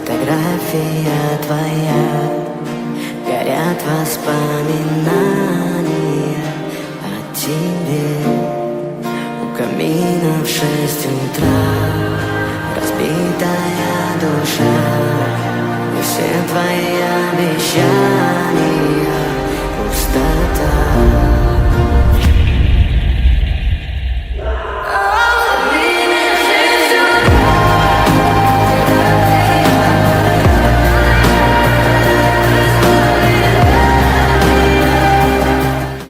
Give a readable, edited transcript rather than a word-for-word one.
фотография твоя, горят воспоминания о тебе. У камина в 6 утра разбитая душа, и все твои